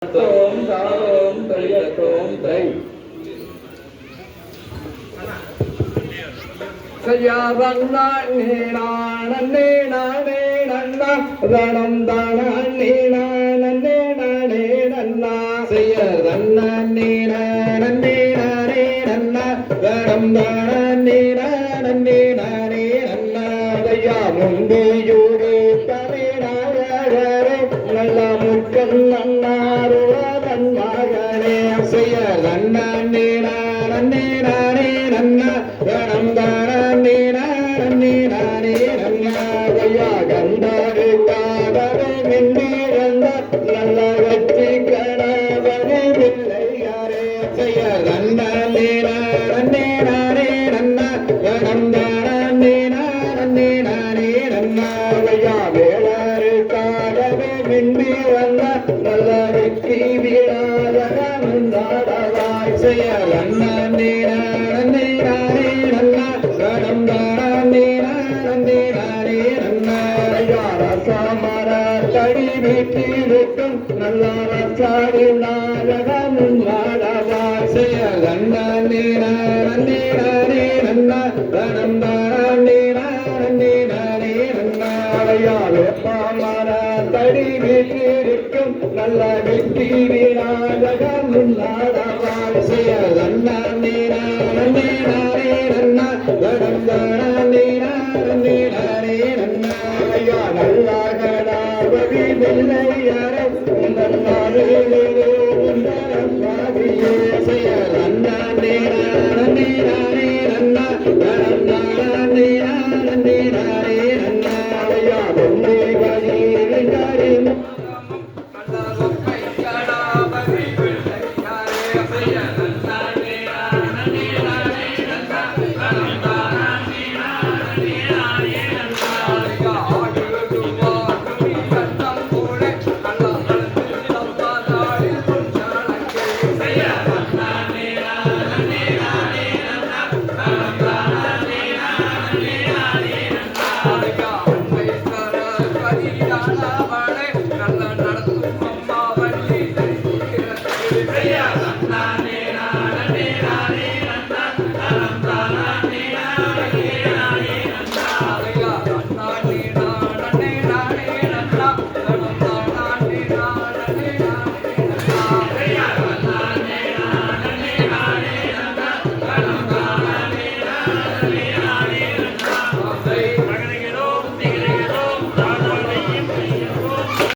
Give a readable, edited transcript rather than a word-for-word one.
tôm tôm tây tôm tây saya văn na ni na ni na ni na ranam dana ni na ni na saya văn na ni na ni na ranam dana ni na gaya mundu yuri tare na gare nalla mukkan nannaru nannagare saya văn na ni na ranam dana நல்ல வெற்றி வீராஜகம் நாடவாய் செய்ய நல்லாகடாவதி வெள்ளையரை செய்ய